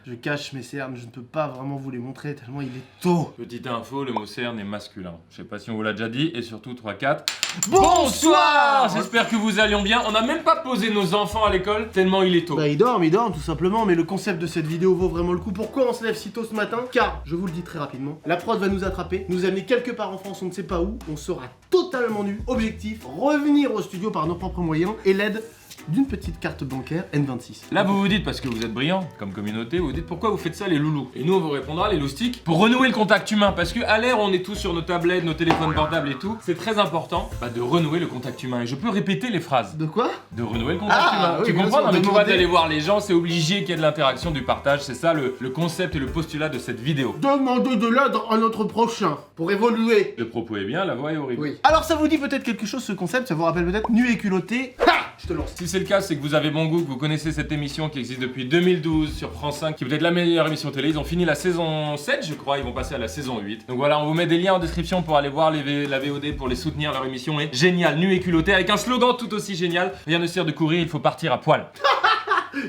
Je cache mes cernes, je ne peux pas vraiment vous les montrer tellement il est tôt. Petite info, le mot cerne est masculin. Je sais pas si on vous l'a déjà dit, et surtout 3-4. Bonsoir. J'espère que vous alliez bien. On n'a même pas posé nos enfants à l'école, tellement il est tôt. Bah ils dorment tout simplement, mais le concept de cette vidéo vaut vraiment le coup. Pourquoi on se lève si tôt ce matin? Car, je vous le dis très rapidement, la prod va nous attraper, nous amener quelque part en France, on ne sait pas où, on sera totalement nus. Objectif, revenir au studio par nos propres moyens et l'aide d'une petite carte bancaire N26. Là vous vous dites, parce que vous êtes brillants comme communauté, vous vous dites pourquoi vous faites ça les loulous. Et nous on vous répondra les loustiques, pour renouer le contact humain. Parce que à l'ère où on est tous sur nos tablettes, nos téléphones portables et tout, c'est très important de renouer le contact humain. Et je peux répéter les phrases. De quoi? De renouer le contact Ah, humain. oui, Tu bien comprends? sûr, Non, mais tu vois, demander. d'aller voir les gens, c'est obligé qu'il y ait de l'interaction, du partage. C'est ça le concept et le postulat de cette vidéo. Demandez de l'aide à notre prochain pour évoluer. Le propos est bien, la voix est horrible. Oui. Alors ça vous dit peut-être quelque chose ce concept, ça vous rappelle peut-être nu et culotté. Ha! Je te lance. Si c'est le cas, c'est que vous avez bon goût, que vous connaissez cette émission qui existe depuis 2012 sur France 5, qui est peut-être la meilleure émission télé. Ils ont fini la saison 7, je crois, ils vont passer à la saison 8. Donc voilà, on vous met des liens en description pour aller voir la VOD pour les soutenir. Leur émission est géniale, nu et culotté, avec un slogan tout aussi génial. Rien ne sert de courir, il faut partir à poil.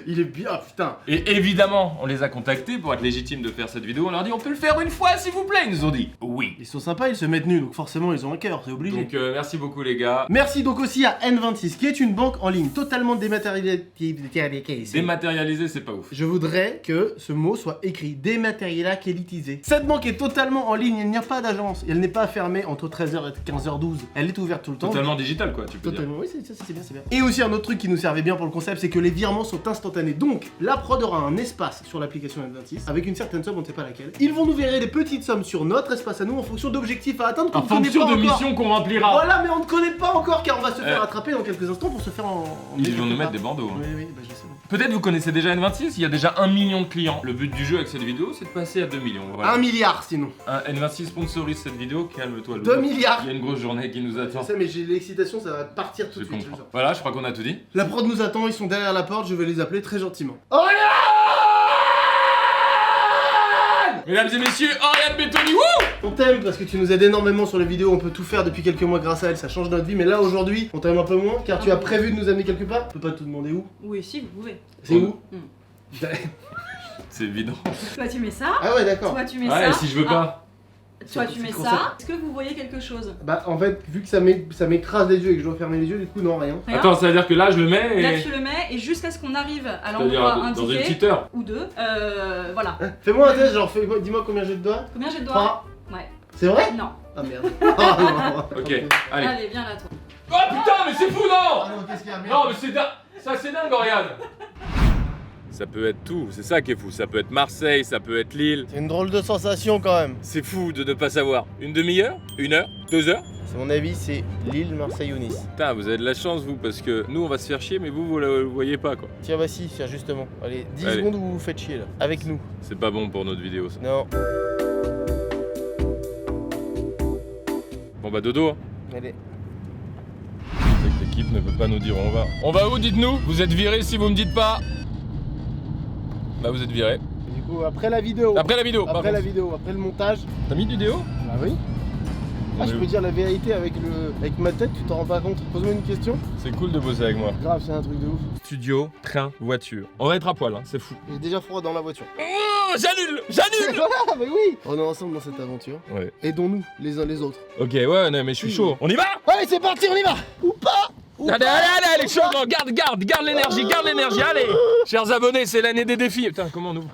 Il est bien, putain. Et évidemment, on les a contactés pour être légitimes de faire cette vidéo. On leur dit, on peut le faire une fois s'il vous plaît. Ils nous ont dit oui. Ils sont sympas, ils se mettent nus, donc forcément ils ont un cœur, c'est obligé. Donc merci beaucoup les gars. Merci donc aussi à N26, qui est une banque en ligne totalement dématérialisée. Dématérialisé, c'est pas ouf. Je voudrais que ce mot soit écrit dématérialisé. Cette banque est totalement en ligne, il n'y a pas d'agence. Et elle n'est pas fermée entre 13h et 15h12. Elle est ouverte tout le temps. Totalement digital quoi, tu peux dire. Totalement, oui, c'est bien, c'est bien. Et aussi un autre truc qui nous servait bien pour le concept, c'est que les virements sont instantanés. Donc, la prod aura un espace sur l'application N26 avec une certaine somme, on ne sait pas laquelle. Ils vont nous virer des petites sommes sur notre espace à nous en fonction d'objectifs à atteindre qu'on En ne connaît fonction pas de encore. missions qu'on remplira. Voilà, mais on ne connaît pas encore car on va se faire attraper dans quelques instants pour se faire en Ils vont nous mettre quelque des part. bandeaux. hein. Oui, bah je sais. Peut-être vous connaissez déjà N26, il y a déjà 1 million de clients. Le but du jeu avec cette vidéo, c'est de passer à 2 millions. Voilà. 1 milliard sinon. N26 sponsorise cette vidéo, calme-toi Lou. 2 milliards. Il y a une grosse journée qui nous Je attend. sais, mais j'ai l'excitation, ça va partir tout Je de suite. je comprends. le sens. Voilà, je crois qu'on a tout dit. La prod nous attend, ils sont derrière la porte, je vais les appeler très gentiment. Mesdames et messieurs, Oriane Betoni, wouh! On t'aime parce que tu nous aides énormément sur les vidéos, on peut tout faire depuis quelques mois grâce à elle, ça change notre vie, mais là aujourd'hui, on t'aime un peu moins car tu as prévu de nous amener quelque part. Je peux pas te demander où. Oui, si, vous pouvez. C'est où C'est évident. Toi, tu mets ça. Ah ouais, d'accord. Toi, tu mets Ouais, ça. et si je veux pas. Toi, tu mets C'est ça. Est-ce que vous voyez quelque chose? Bah en fait, vu que ça m'écrase les yeux et que je dois fermer les yeux, du coup non, rien. Rien. Attends, ça veut dire que là je le mets et. Là, tu le mets et jusqu'à ce qu'on arrive à C'est-à-dire l'endroit dans une indiqué, petite heure. ou deux, voilà. Hein, fais-moi un test, genre dis-moi combien j'ai de doigts. Combien j'ai de doigts? 3. Ouais. C'est vrai? Non. Ah merde. Ah, non. Ok, allez. Allez, viens là, toi. Oh putain, mais c'est fou, non! Ah non, qu'est-ce qu'il y a? Merde. Non, mais c'est dingue! Ça, c'est dingue, Oriane! Ça peut être tout, c'est ça qui est fou. Ça peut être Marseille, ça peut être Lille. C'est une drôle de sensation quand même. C'est fou de ne pas savoir. Une demi-heure? 1 heure? 2 heures? C'est mon avis, c'est Lille, Marseille ou Nice. Putain, vous avez de la chance, vous, parce que nous, on va se faire chier, mais vous le voyez pas, quoi. Tiens, bah si, tiens, justement. Allez, 10 Allez. secondes où vous vous faites chier là. Avec nous. C'est pas bon pour notre vidéo, ça. Non. Bon, bah, dodo. Hein. Allez. C'est que l'équipe ne peut pas nous dire où on va. On va où, dites-nous? Vous êtes viré si vous me dites pas. Bah, vous êtes viré. Et du coup, après la vidéo. Après la vidéo, par Après la contre. vidéo, après le montage. T'as mis du vidéo? Bah oui. Ah, je peux dire la vérité avec ma tête, tu t'en rends pas compte. Pose-moi une question. C'est cool de bosser avec moi. Grave, c'est un truc de ouf. Studio, train, voiture. On va être à poil, hein, c'est fou. J'ai déjà froid dans la voiture. Oh, j'annule! J'annule! Voilà, mais oui. On est ensemble dans cette aventure. Ouais. Aidons-nous les uns les autres. Ok, ouais, non, mais je suis chaud. On y va? Allez, c'est parti, on y va. Ou pas. Ou Allez, pas. allez, chaud, non, garde l'énergie, allez! Chers abonnés, c'est l'année des défis. Putain, comment on ouvre?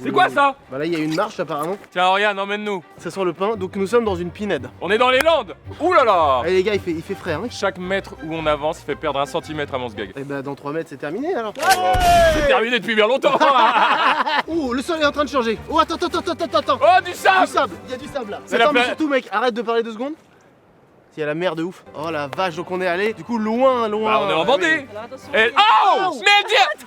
C'est quoi ça? Bah là, il y a une marche apparemment. Tiens, Oriane, emmène-nous. Ça sent le pain, donc nous sommes dans une pinède. On est dans les Landes. Ouh là là! Allez les gars, il fait frais, hein. Chaque mètre où on avance fait perdre 1 centimètre à mon sgag. Et bah dans 3 mètres, c'est terminé alors. C'est terminé depuis bien longtemps. Oh, le sol est en train de changer. Oh, attends. Oh, du Du sable! sable, il y a du sable là. C'est la Attends, mais pla- surtout mec, arrête de parler 2 secondes. Il y a la mer de ouf. Oh la vache, donc on est allé du coup loin. Bah, on est en Vendée. Alors attention. Et... Oh!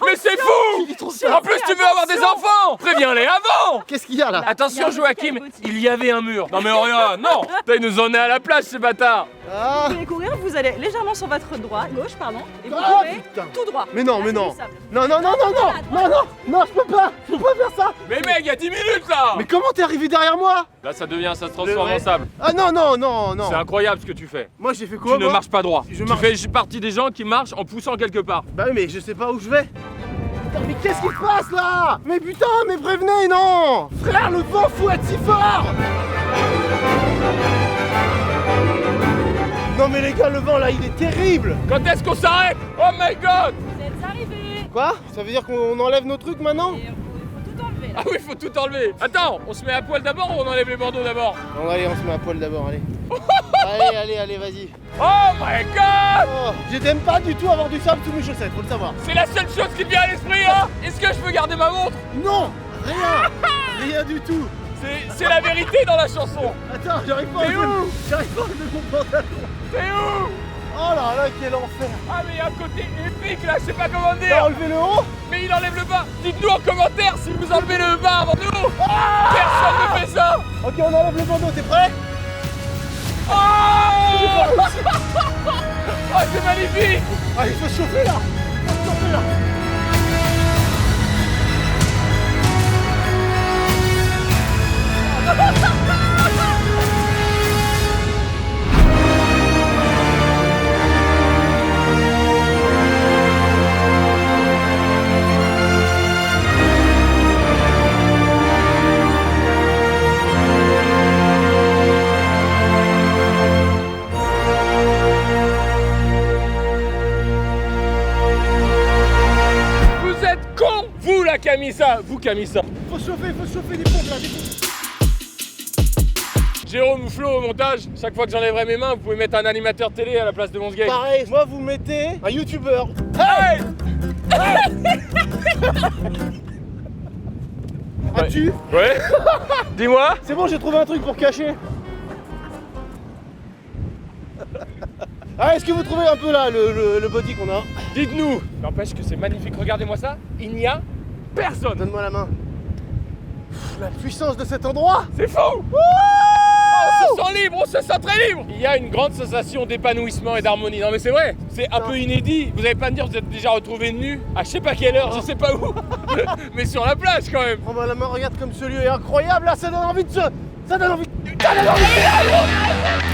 Mais c'est fou! En plus, tu veux avoir des enfants! Préviens-les avant! Qu'est-ce qu'il y a là? Attention, Il y a un Joachim, petit il y avait un mur. Non mais Oriane, non! Putain, ils nous en est à la place, ces bâtards! Ah, Vous voulez courir, vous allez légèrement sur votre gauche, pardon, et vous Ah, courez putain. tout droit. Mais non, Là, mais c'est non. du sable. Non, je peux pas faire ça. Mais mec, il y a 10 minutes là! Mais comment t'es arrivé derrière moi? Là, ça se transforme Le vrai. en sable. Ah non. C'est incroyable ce que tu fais. Moi j'ai fait quoi? Tu ne moi marches pas droit. Je Tu marche. fais partie des gens qui marchent en poussant quelque part. Bah oui, mais je sais pas où je vais. Attends, mais qu'est-ce qui se passe là? Mais putain, mais prévenez, non! Frère, le vent faut être si fort! Non mais les gars, le vent là, il est terrible! Quand est-ce qu'on s'arrête? Oh my god! Vous êtes arrivés. Quoi? Ça veut dire qu'on enlève nos trucs maintenant? Et il faut tout enlever là. Ah oui, faut tout enlever. Attends, on se met à poil d'abord ou on enlève les bandeaux d'abord? Non, allez, on se met à poil d'abord, allez. allez, vas-y. Oh my god! Oh, je n'aime pas du tout avoir du sable sous mes chaussettes, faut le savoir. C'est la seule chose qui me vient à l'esprit, hein! Est-ce que je peux garder ma montre? Non! Rien! Rien du tout! C'est la vérité dans la chanson! Attends, j'arrive pas à T'es enlever où? J'arrive pas à enlever mon pantalon. T'es où? Oh là là, quel enfer! Ah mais il y a un côté épique là, je sais pas comment T'as dire! enlevé le haut? Mais il enlève le bas! Dites-nous en commentaire si vous enlevez le bas avant nous! Personne ne fait ça! Ok, on enlève le bandeau, t'es prêt? Oh! Oh, c'est magnifique! Ah, il faut se chauffer là! Il faut se chauffer là! Vous êtes cons! Vous là qui a mis ça! Vous qui a mis ça! Faut se chauffer des pompes là, des pompes! Jérôme ou Flo au montage, chaque fois que j'enlèverai mes mains, vous pouvez mettre un animateur télé à la place de mon game. Pareil, moi vous mettez un youtubeur. Hey! As-tu? Ouais? Dis-moi! C'est bon, j'ai trouvé un truc pour cacher. Ah, est-ce que vous trouvez un peu là le body qu'on a? Dites-nous! N'empêche que c'est magnifique, regardez-moi ça, il n'y a personne! Donne-moi la main. Pff, la puissance de cet endroit! C'est fou! On se sent libre, on se sent très libre! Il y a une grande sensation d'épanouissement et d'harmonie. Non mais c'est vrai, c'est un peu inédit. Vous allez pas me dire que vous êtes déjà retrouvé nu à je sais pas quelle heure, je sais pas où, mais sur la plage quand même. Prends-moi la main, regarde comme ce lieu est incroyable là, ça donne envie de se... Ça donne envie de... Ça donne envie de...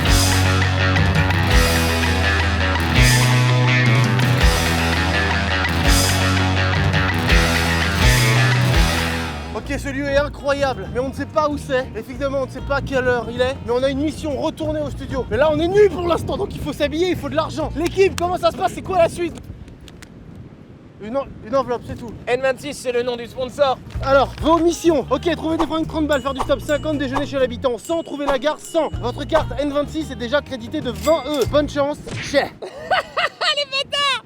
Ok, ce lieu est incroyable, mais on ne sait pas où c'est. Effectivement, on ne sait pas à quelle heure il est, mais on a une mission, retourner au studio. Mais là, on est nus pour l'instant, donc il faut s'habiller, il faut de l'argent. L'équipe, comment ça se passe? C'est quoi la suite? Une enveloppe, c'est tout. N26, c'est le nom du sponsor. Alors, vos missions. Ok, trouver des fringues 30 balles, faire du stop 50, déjeuner chez l'habitant 100, trouver la gare 100. Votre carte N26 est déjà créditée de 20 E. Bonne chance, chais.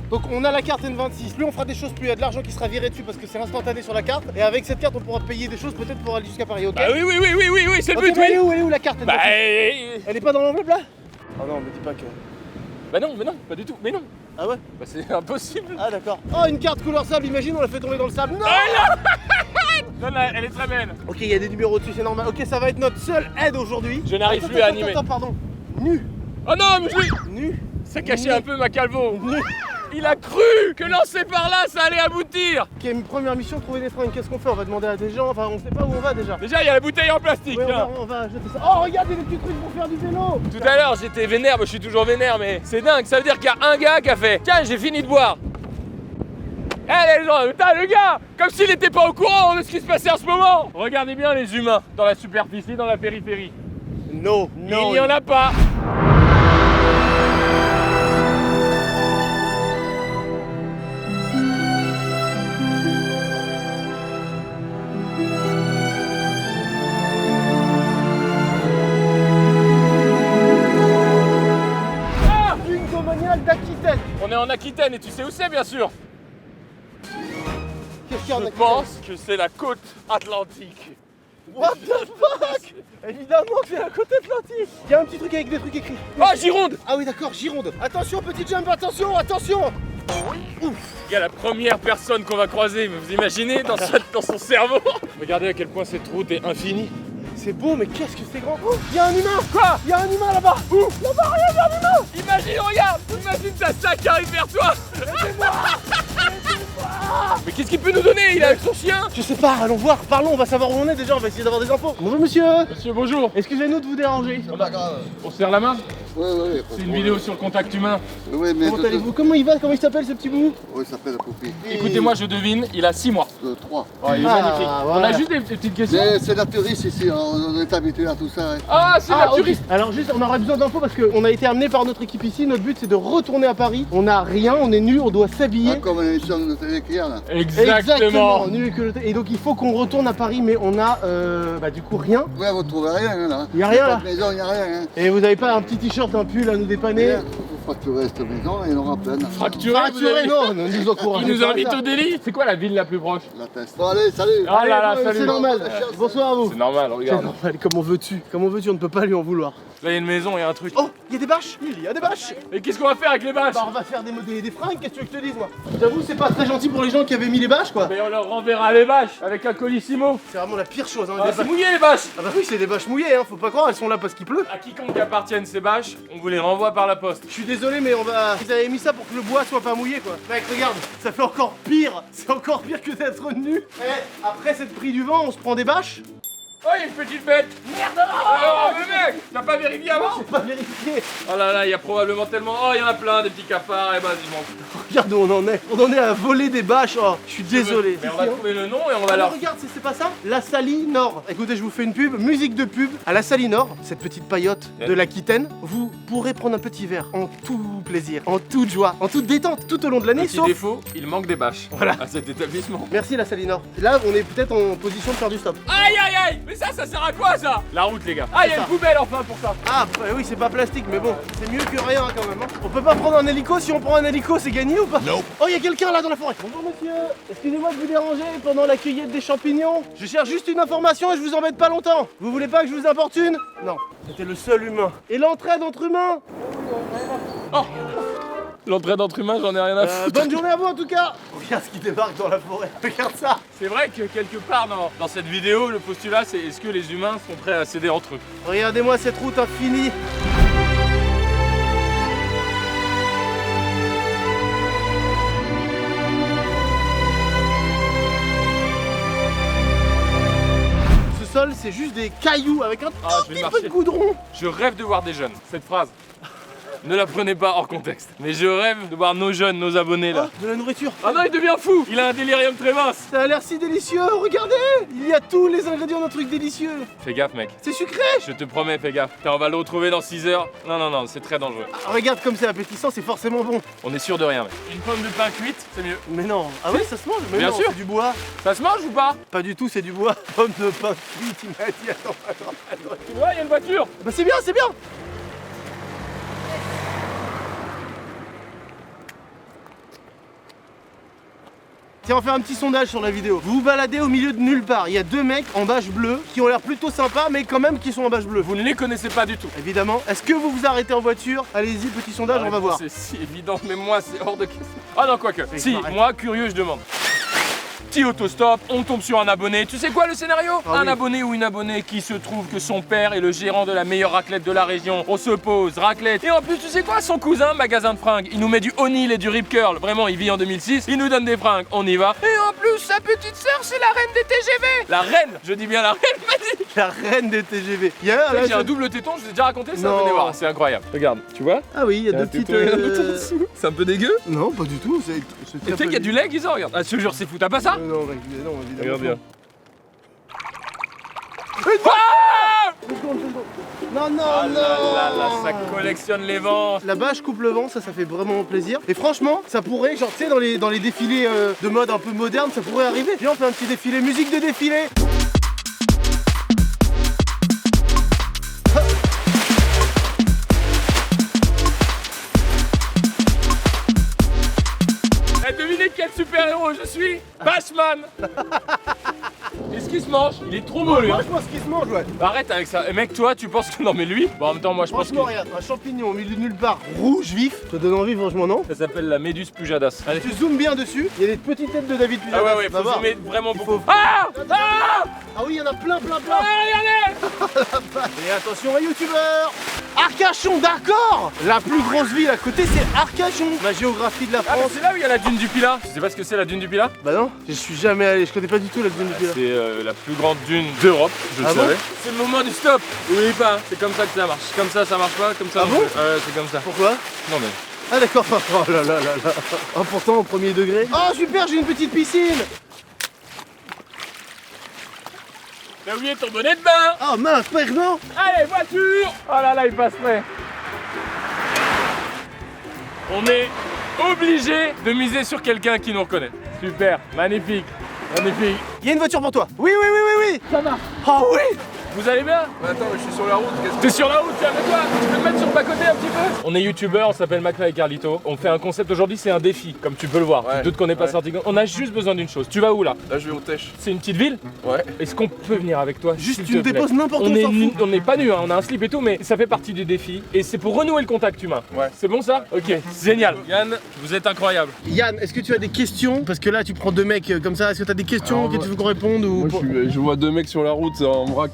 Donc on a la carte N26, plus on fera des choses, plus il y a de l'argent qui sera viré dessus parce que c'est instantané sur la carte. Et avec cette carte on pourra payer des choses peut-être pour aller jusqu'à Paris, ok? Bah oui, c'est le Ok, but, mais oui! elle est où la carte N26? Bah, Elle est pas dans l'enveloppe là? Oh non, me dis pas que... bah non, pas du tout, mais non! Ah ouais? Bah c'est impossible! Ah d'accord. Oh, une carte couleur sable, imagine on la fait tomber dans le sable. Non! Non, là, elle est très belle! Ok, il y a des numéros dessus, c'est normal. Ok, ça va être notre seule aide aujourd'hui. Je n'arrive Attends, plus à attends, animer. Attends, pardon. Nu. Oh non, mais Nu. ça cachait un peu ma calvo! Nu. Il a cru que lancé par là, ça allait aboutir! Ok, une première mission, trouver des fringues. Qu'est-ce qu'on fait? On va demander à des gens, enfin on sait pas où on va déjà. Déjà, il y a la bouteille en plastique, Ouais, là. on va jeter ça. Oh, regarde, il y a des petits trucs pour faire du vélo. Tout à l'heure, j'étais vénère, je suis toujours vénère, mais c'est dingue, ça veut dire qu'il y a un gars qui a fait tiens, j'ai fini de boire. Eh les gens, putain, le gars, comme s'il n'était pas au courant de ce qui se passait en ce moment. Regardez bien les humains dans la superficie, dans la périphérie. Non, Il n'y en a pas. Une domaniale d'Aquitaine. On est en Aquitaine et tu sais où c'est, bien sûr. Qu'est-ce qu'il y a en Je Aquitaine? pense que c'est la côte atlantique. What the fuck? Évidemment que c'est la côte atlantique. Il y a un petit truc avec des trucs écrits. Oh, Gironde. Ah oui d'accord, Gironde. Attention petit jump, attention, attention. Il y a la première personne qu'on va croiser, mais vous imaginez dans son cerveau. Regardez à quel point cette route est infinie. C'est beau mais qu'est-ce que c'est grand. Oh, il y a un humain. Quoi? Il y a un humain là-bas. Où? Là-bas, regarde, il y a un humain. Imagine, regarde, imagine ta sac qui arrive vers toi. Mais Mais qu'est-ce qu'il peut nous donner? Il est avec son chien. Je sais pas, allons voir, parlons, on va savoir où on est déjà, on va essayer d'avoir des infos. Bonjour monsieur. Monsieur, bonjour. Excusez-nous de vous déranger. C'est pas grave. On se serre la main? Oui, oui. C'est une vidéo sur le contact humain. Oui, mais. Comment allez-vous? Comment il va? Comment il s'appelle ce petit bout? Oui, ça s'appelle Poupie. Écoutez-moi, je devine, il a 6 mois. 3. Oh, il est Ah, magnifique. voilà. On a juste des petites questions. Mais c'est la touriste ici, on est habitué à tout ça. Hein. Ah, c'est la ok. touriste. Alors juste, on aurait besoin d'infos parce qu'on a été amené par notre équipe ici. Notre but c'est de retourner à Paris. On n'a rien, on est nu, on doit s'habiller. Ah, comme une émission de télé qu'il y a là. Exactement. Nu et culotté. Et donc il faut qu'on retourne à Paris, mais on a du coup rien. Oui, vous trouvez rien hein, là. Y a rien, Pas là. de maison, il n'y a rien. Hein. Et vous avez pas un petit t-shirt, un pull à nous dépanner? Vous fracturez cette maison, il y en aura plein. Fracturé, Fracturé, non, ne nous encouragez Il nous pas à invite ça. au délit. C'est quoi la ville la plus proche? La teste. Bon, allez, salut. Ah là là, Allez, salut. c'est normal. Bonsoir à vous. C'est normal, C'est regarde. normal, comment veux-tu? Comment veux-tu? On ne peut pas lui en vouloir. Là, il y a une maison, il y a un truc. Oh, il y a des bâches? Il y a des bâches. Et qu'est-ce qu'on va faire avec les bâches? Bah on va faire des fringues, qu'est-ce que tu veux que je te dise moi? J'avoue c'est pas très gentil pour les gens qui avaient mis les bâches quoi. Mais on leur renverra les bâches avec un colissimo. C'est vraiment la pire chose hein, Ah, les c'est bâches. mouillé les bâches. Ah bah oui c'est des bâches mouillées hein, faut pas croire, elles sont là parce qu'il pleut. À quiconque appartiennent ces bâches, on vous les renvoie par la poste. Je suis désolé mais on va... Ils avaient mis ça pour que le bois soit pas mouillé quoi. Mec regarde, ça fait encore pire. C'est encore pire que d'être nu. Eh, après cette pris du vent on se prend des bâches. Oh, il y a une petite bête. Merde. Oh, mais mec, t'as pas vérifié avant? J'ai pas vérifié. Oh là là, il y a probablement tellement... Oh, il y en a plein, des petits cafards. Eh ben, je m'en fous. Regarde où on en est. On en est à voler des bâches. Oh, je suis désolé. Mais on va trouver le nom et on va Ah, leur... regarde, c'est pas ça? La Salinor. Écoutez, je vous fais une pub, musique de pub. À la Salinor, cette petite paillote de l'Aquitaine, vous pourrez prendre un petit verre en tout plaisir, en toute joie, en toute détente, tout au long de l'année, Petit sauf... défaut, il manque des bâches. Voilà. À cet établissement. Merci la Salinor. Là, on est peut-être en position de faire du stop. Aïe aïe aïe. Mais ça sert à quoi ça? La route les gars. Ah, il y a C'est une ça. poubelle enfin pour ça. Ah, bah oui, c'est pas plastique, mais bon, c'est mieux que rien quand même. Hein. On peut pas prendre un hélico, si on prend un hélico, c'est gagné ou pas? Non. Oh, il y a quelqu'un là dans la forêt. Bonjour monsieur, excusez-moi de vous déranger pendant la cueillette des champignons. Je cherche juste une information et je vous embête pas longtemps. Vous voulez pas que je vous importune? Non, c'était le seul humain. Et l'entraide entre humains? Oh. L'entrée d'entre humains, j'en ai rien à foutre. Bonne journée à vous en tout cas. Regarde ce qui débarque dans la forêt. Regarde ça. C'est vrai que quelque part dans cette vidéo, le postulat c'est est-ce que les humains sont prêts à céder entre eux? Regardez-moi cette route infinie. Ce sol, c'est juste des cailloux avec un Ah, tout je vais petit marcher. peu de goudron. Je rêve de voir des jeunes. Cette phrase, ne la prenez pas hors contexte. Mais je rêve de voir nos jeunes, nos abonnés là. Oh, de la nourriture. Ah non, il devient fou. Il a un délirium très mince. Ça a l'air si délicieux, regardez. Il y a tous les ingrédients d'un truc délicieux. Fais gaffe mec. C'est sucré. Je te promets, fais gaffe. Putain, on va le retrouver dans 6 heures. Non, c'est très dangereux. Ah, regarde comme c'est appétissant, c'est forcément bon. On est sûr de rien mec. Une pomme de pain cuite, c'est mieux. Mais non. Ah ouais, ça se mange. Mais Bien non, sûr. c'est du bois. Ça se mange ou pas? Pas du tout, c'est du bois. Pomme de pain cuite, il m'a dit. Attends. Tu vois, il y a une voiture. Bah c'est bien, c'est bien. Tiens, on va faire un petit sondage sur la vidéo. Vous vous baladez au milieu de nulle part. Il y a deux mecs en bâche bleue qui ont l'air plutôt sympas, mais quand même qui sont en bâche bleue. Vous ne les connaissez pas du tout. Évidemment. Est-ce que vous vous arrêtez en voiture? Allez-y, petit sondage, on va voir. C'est si évident, mais moi c'est hors de question. Ah non, quoique. C'est Si, pareil. moi, curieux, je demande. Petit autostop, on tombe sur un abonné. Tu sais quoi le scénario? Ah Un oui. abonné ou une abonnée qui se trouve que son père est le gérant de la meilleure raclette de la région. On se pose, raclette. Et en plus, tu sais quoi? Son cousin, magasin de fringues. Il nous met du O'Neill et du Rip Curl. Vraiment, il vit en 2006. Il nous donne des fringues. On y va. Et en plus, sa petite sœur, c'est la reine des TGV. La reine, je dis bien la reine, vas-y. La reine des TGV. Il y a un là, J'ai un double téton, je vous ai déjà raconté ça. Non. Venez voir, c'est incroyable. Regarde, tu vois? Ah oui, il y a Il y a deux un petites. téton et un autre en dessous. C'est un peu dégueu. Non, pas du tout. C'est Et très tu sais qu'il y a du lait qui sort, regarde. Ah, je te jure, c'est fou, t'as pas ça? Non, mec, non, évidemment. Regarde bien. Non, non, Ah non. là là là, ça collectionne les vents. La bâche coupe le vent, ça fait vraiment plaisir. Et franchement, ça pourrait, genre, tu sais, dans les défilés de mode un peu moderne, ça pourrait arriver. Viens, on fait un petit défilé, musique de défilé. Eh, devinez quel super-héros je suis? Bashman. Est-ce qu'il se mange? Il est trop beau lui. Moi, Hein. je pense qu'il se mange, ouais. Arrête avec ça. Eh, mec, toi, tu penses que. Non, mais lui. Bon, en même temps, moi, je pense que. Franchement, regarde, un champignon au milieu de nulle part, rouge vif. Ça te donne envie, franchement, non? Ça s'appelle la Méduse Pujadas. Allez. Tu zoomes bien dessus, il y a des petites têtes de David Pujadas. Ah ouais, va faut voir. zoomer vraiment beaucoup. faut- Ah Ah Ah oui, il y en a plein. Allez, allez. Et attention, un youtubeur. Ah Arcachon, d'accord. La plus grosse ville à côté, c'est Arcachon. Ma géographie de la Ah, France. c'est là où il y a la dune du Pilat. Tu sais pas ce que c'est la dune du Pilat? Bah non, je suis jamais allé, je connais pas du tout la dune du Pilat. C'est la plus grande dune d'Europe, je le Ah bon savais. C'est le moment du stop. N'oublie pas, c'est comme ça que ça marche. Comme ça marche pas, comme ça. Ah non bon plus. Ouais, c'est comme ça. Pourquoi? Non mais. Ah d'accord, oh là là là là. Important au premier degré. Oh super, j'ai une petite piscine. T'as oublié ton bonnet de bain. Oh mince, pardon. Allez, voiture. Oh là là, il passe près. On est obligé de miser sur quelqu'un qui nous reconnaît. Super, magnifique, magnifique. Il y a une voiture pour toi. Oui, oui, oui, oui, oui. Ça marche. Oh oui. Vous allez bien? Attends, mais je suis sur la route, qu'est-ce que... T'es sur la route, tiens, mets-toi. Tu peux te mettre sur le bas-côté un petit peu? On est youtubeur, on s'appelle McFly et Carlito. On fait un concept aujourd'hui, c'est un défi, comme tu peux le voir. Ouais, Tu doutes qu'on n'est pas ouais. sorti. On a juste besoin d'une chose. Tu vas où là? Là, je vais au Tèche. C'est une petite ville? Ouais. Est-ce qu'on peut venir avec toi? Juste s'il tu nous te plaît? déposes n'importe où, On on est s'en fout. on n'est pas nus, hein, on a un slip et tout, mais ça fait partie du défi. Et c'est pour renouer le contact humain. Ouais. C'est bon ça? Ok, génial. Yann, vous êtes incroyable. Yann, est-ce que tu as des questions? Parce que là, tu prends deux mecs comme ça. Est-ce que tu as des questions Alors, que moi- tu veux qu'on réponde ou... Moi, je vois deux mecs sur la route en vrac.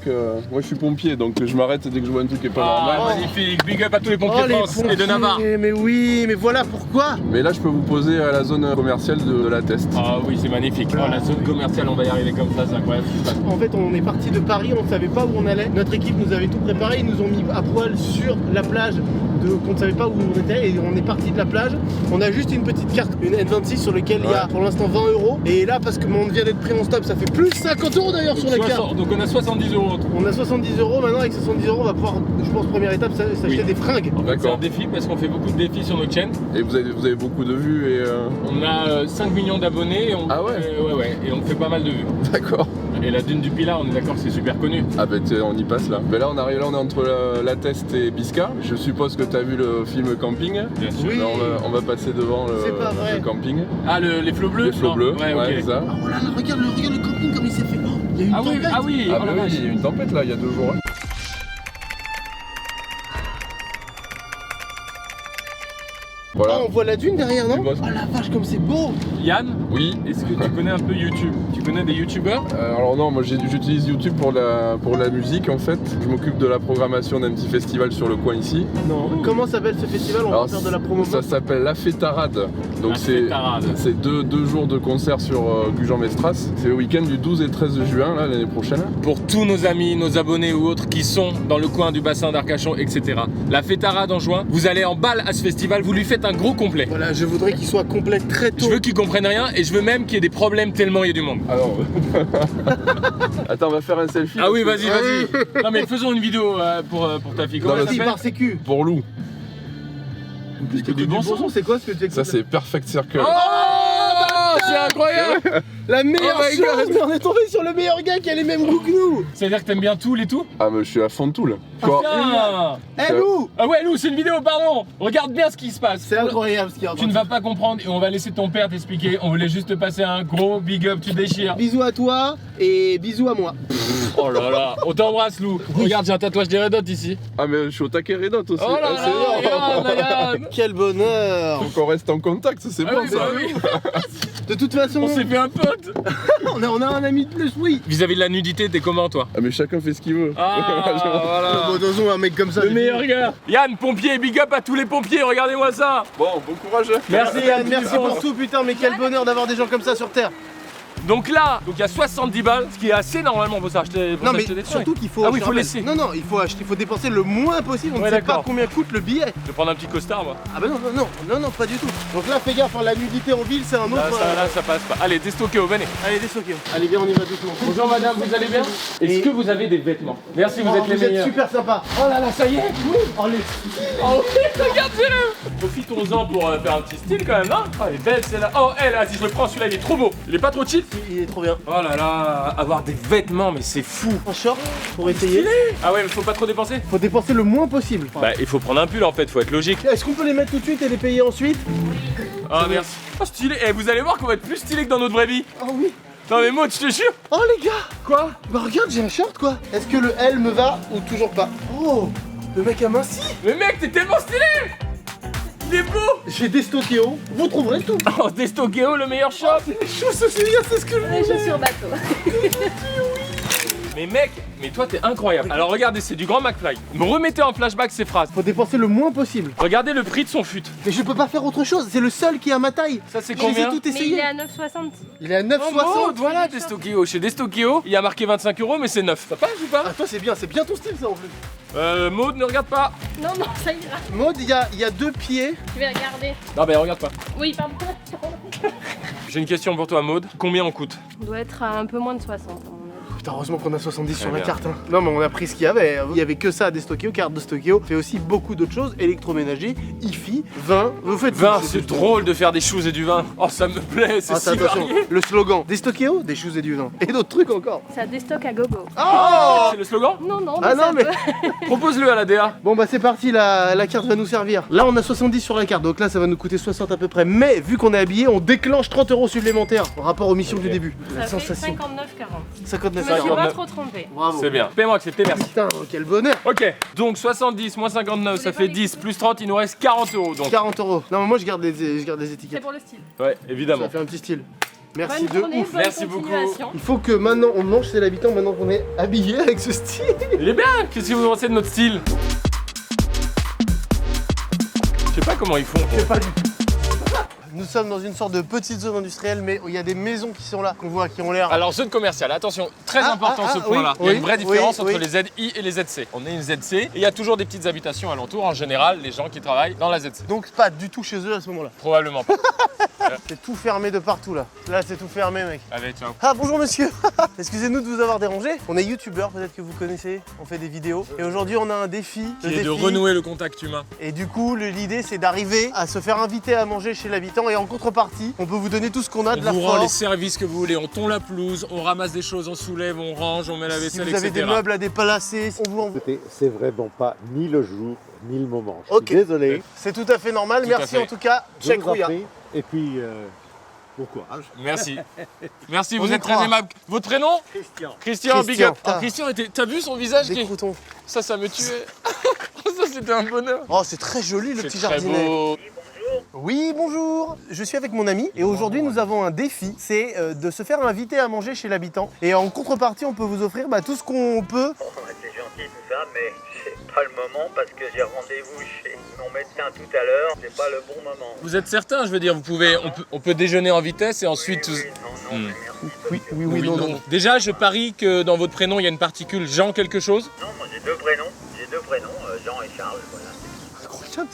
Moi, je suis pompier, donc je m'arrête dès que je vois un truc qui est pas normal. Oh. Magnifique. Big up à tous les pompiers Oh, de les France et de pompiers, Navarre. Mais oui, mais voilà pourquoi. Mais là, je peux vous poser à la zone commerciale de la Teste. Ah oui, c'est magnifique. Oh, la zone commerciale, on va y arriver comme ça, c'est incroyable ce qui se passe. En fait, on est parti de Paris, on ne savait pas où on allait. Notre équipe nous avait tout préparé, ils nous ont mis à poil sur la plage qu'on ne savait pas où on était et on est parti de la plage. On a juste une petite carte, une N26 sur laquelle il y a pour l'instant 20 €. Et là, parce que on vient d'être pris en stop, ça fait plus 50 € d'ailleurs sur la carte. Donc on a 70 €. On a 70 € maintenant, avec 70 € on va pouvoir, je pense, première étape, s'acheter Oui. des fringues. En fait, c'est un D'accord. défi parce qu'on fait beaucoup de défis sur notre chaîne. Et vous avez beaucoup de vues et... On a 5 millions d'abonnés et on Ah ouais ouais, et on fait pas mal de vues. D'accord. Et la dune du Pilat, on est d'accord que c'est super connu. Ah bah on y passe là. Mais là, on arrive là, on est entre la Teste et Bisca. Je suppose que t'as vu le film Camping. Bien sûr. Oui. Là, on va passer devant C'est pas vrai. le camping. Ah, les flots bleus? Les flots Non. bleus, Ouais, ok. c'est ça. Oh là là, regarde le camping comme il s'est fait. Oh, il y a une Ah oui, tempête. ah oui, Ah oh bah la oui, vache. il y a une tempête là, il y a 2 jours. hein. Voilà. Ah, on voit la dune derrière, non? Tu vois- Oh la vache, comme c'est beau. Yann, Oui. est-ce que tu connais un peu YouTube? Tu connais des youtubeurs? Alors non, moi j'utilise YouTube pour la musique en fait. Je m'occupe de la programmation d'un petit festival sur le coin ici. Non. Comment s'appelle ce festival? On Alors, va faire de la promo. ça s'appelle La Fétarade. Donc La c'est Fétarade. c'est deux jours de concert sur Gujan-Mestras. C'est le week-end du 12 et 13 juin là, l'année prochaine. Pour tous nos amis, nos abonnés ou autres qui sont dans le coin du bassin d'Arcachon, etc. La Fétarade en juin, vous allez en balle à ce festival, vous lui faites un gros complet. Voilà, je voudrais qu'il soit complet très tôt. Je veux qu'ils comprennent rien et je veux même qu'il y ait des problèmes tellement il y a du monde. Alors attends, on va faire un selfie. Ah oui, parce que- vas-y. Non mais faisons une vidéo pour ta fille. Comment Non, elle Vas-y, s'appelle? par sécu. Pour Lou. En plus, du bon son. c'est quoi ce que tu écoutes? Ça c'est Perfect Circle. Oh, c'est incroyable. La meilleure Oh my chose, God. mais on est tombé sur le meilleur gars qui a les mêmes goûts que nous. C'est-à-dire que t'aimes bien tout les tout? Ah mais je suis à fond de tout là. Quoi Tiens. Eh Lou, Ah ouais Lou, c'est une vidéo, pardon. Regarde bien ce qui se passe. c'est incroyable ce qu'il y a. Tu ne vas pas comprendre et on va laisser ton père t'expliquer. On voulait juste te passer un gros big up, tu déchires. Bisous à toi et bisous à moi. Oh là là, on t'embrasse Lou. Regarde, j'ai un tatouage des Red Hot ici. Ah mais je suis au taquet Red Hot aussi. Oh là Ah, c'est là, bien. Yann. Quel bonheur. Faut qu'on reste en contact, ça c'est Ah bon oui, ça. bah oui. De toute façon, On s'est fait un pote. on a un ami de plus, oui. Vis-à-vis de la nudité, t'es comment toi? Ah mais chacun fait ce qu'il veut. Ah voilà. Bon, de toute façon, un mec comme ça. Le j'ai meilleur dit- gars. Yann, pompier, big up à tous les pompiers, regardez-moi ça. Bon courage. Merci Yann, Merci pour tout, putain, mais quel bonheur d'avoir des gens comme ça sur Terre. Donc là, il y a 70 balles, ce qui est assez normalement pour s'acheter, Non, mais s'acheter des trucs. surtout qu'il faut. Ah oui, je faut rappelle- laisser. Non, non, il faut acheter, il faut dépenser le moins possible. On Ouais, ne sait pas d'accord. combien coûte le billet. Je vais prendre un petit costard moi. Ah bah non, non, non, non, non, pas du tout. Donc là, fais gaffe, hein, la nudité en ville, c'est un autre. Là, ça passe pas. Allez, déstocké, venez. Allez, déstocké. Allez, viens, on y va doucement. Bonjour madame, vous allez bien? Est-ce que vous avez des vêtements? Merci, vous Oh, êtes les meilleurs. super sympa. Oh là là, ça y est. Oh, les... Oh oui, regarde, Jérôme. Profitons-en pour faire un petit style quand même, hein. Oh, elle est belle celle-là. Oh, elle, vas-y, je le prends, celui-là, il est trop beau. Il est pas trop cheap? Il est trop bien. Oh là là, avoir des vêtements, mais c'est fou. Un short pour essayer. Ah ouais, mais faut pas trop dépenser? Faut dépenser le moins possible. Bah, il faut prendre un pull en fait, faut être logique. Est-ce qu'on peut les mettre tout de suite et les payer ensuite? Ah, merci. Oh, stylé. Eh, vous allez voir qu'on va être plus stylé que dans notre vraie vie. Oh oui. Non, mais Maud, je te jure. Oh les gars. Quoi? Bah regarde, j'ai un short quoi. Est-ce que le L me va ou toujours pas? Oh, le mec a minci. Mais mec, t'es tellement stylé. Il est beau. J'ai déstocké haut. Vous trouverez tout. Oh, Destokeo, le meilleur shop. Les choses, c'est ce que je Les chaussures bateau. Mais mec, mais toi t'es incroyable. Alors regardez, c'est du grand McFly. Me remettez en flashback ces phrases. Faut dépenser le moins possible. Regardez le prix de son fut. Mais je peux pas faire autre chose, c'est le seul qui est à ma taille. Ça c'est Je les ai combien? tout Mais il essayé. est à 9,60. Il est à Oh, 9,60. Maud, voilà Destokyo. Chez Destokyo, il y a marqué 25 € mais c'est 9. Ça passe ou pas? Ah, toi, c'est bien ton style, ça en plus. Maud, ne regarde pas. Non, non, ça ira. Maud, il y a 2 pieds. Je vais regarder. Non, mais regarde pas. Oui, pardon. J'ai une question pour toi, Maud. Combien on coûte? On doit être à un peu moins de 60 à mon avis. Putain, heureusement qu'on a 70 sur la bien. carte. Hein. Non, mais on a pris ce qu'il y avait. Il y avait que ça à Destokyo, car Destokyo fait aussi beaucoup d'autres choses. Électroménager, IFI, vin. Vous faites tout. Vin, c'est drôle de faire des choses et du vin. Oh, ça me plaît, c'est Ah, si attention, varié. le slogan Destokyo, des choses et du vin. Et d'autres trucs encore. Ça déstocke à gogo. Oh C'est le slogan? Non, non, Ah mais non, ça mais- peut. Propose-le à la DA. Bon bah c'est parti, la carte va nous servir. Là on a 70 sur la carte, donc là ça va nous coûter 60 à peu près. Mais vu qu'on est habillé, on déclenche 30 € supplémentaires en rapport aux missions Ok. du début. Ça La fait sensation. 59,40. 59 Je me suis €. pas trop trompée. Bravo. C'est bien. Paiement accepté, merci. Putain, quel bonheur. Ok, donc 70 moins 59, ça fait 10, plus 30, il nous reste 40 € donc. 40 €. Non mais moi je garde les C'est étiquettes. pour le style. Ouais, Ça évidemment. fait un petit style. Merci Bonne de journée, ouf. bonne Merci beaucoup. continuation. Il faut que maintenant on mange chez l'habitant, maintenant qu'on est habillé avec ce style. Il est bien. Qu'est-ce que vous pensez de notre style? Je sais pas comment ils font. C'est pas du tout. Nous sommes dans une sorte de petite zone industrielle, mais il y a des maisons qui sont là, qu'on voit, qui ont l'air. Alors zone commerciale, attention, très Ah, important ah, ce ah, point-là. oui, Il y a oui, une vraie différence oui, entre oui. les ZI et les ZC. On est une ZC et il y a toujours des petites habitations alentour, en général, les gens qui travaillent dans la ZC. Donc pas du tout chez eux à ce moment-là. Probablement pas. C'est tout fermé de partout là. Là c'est tout fermé mec. Allez, ciao. Ah bonjour monsieur. Excusez-nous de vous avoir dérangé. On est youtubeurs, peut-être que vous connaissez. On fait des vidéos. Et aujourd'hui on a un défi. Le Qui est de défi- renouer le contact humain. Et du coup l'idée c'est d'arriver à se faire inviter à manger chez l'habitant. Et en contrepartie, on peut vous donner tout ce qu'on a de On la vous rend les force. services que vous voulez, on tond la pelouse, on ramasse des choses, on soulève, on range, on met la Si vaisselle, vous avez des etc. meubles à déplacer, on vous envoie. Écoutez, c'est vraiment pas ni le jour ni le moment. Je suis Ok. désolé. C'est tout à fait normal. Tout à Merci fait. en tout cas. Je Check vous en Rouya. prie. Et puis, bon courage. Merci. Merci, On vous y êtes très croit. aimable. Votre prénom? Christian. Christian, big up. Ah. Christian, t'as vu son visage Des croutons. Ça me tuait. Ça, c'était un bonheur. Oh c'est très joli le C'est petit très jardinet. beau. Oui, bonjour. Je suis avec mon ami et aujourd'hui nous avons un défi, c'est de se faire inviter à manger chez l'habitant. Et en contrepartie, on peut vous offrir tout ce qu'on peut. Oh, c'est gentil tout ça, mais c'est pas le moment parce que j'ai rendez-vous chez mon médecin tout à l'heure. C'est pas le bon moment. Vous êtes certain, je veux dire, on peut déjeuner en vitesse et ensuite. Oui, non, Hmm. mais merci. Oui, non. Déjà, je parie que dans votre prénom, il y a une particule Jean quelque chose. Non, moi j'ai deux prénoms. Jean et Charles, voilà.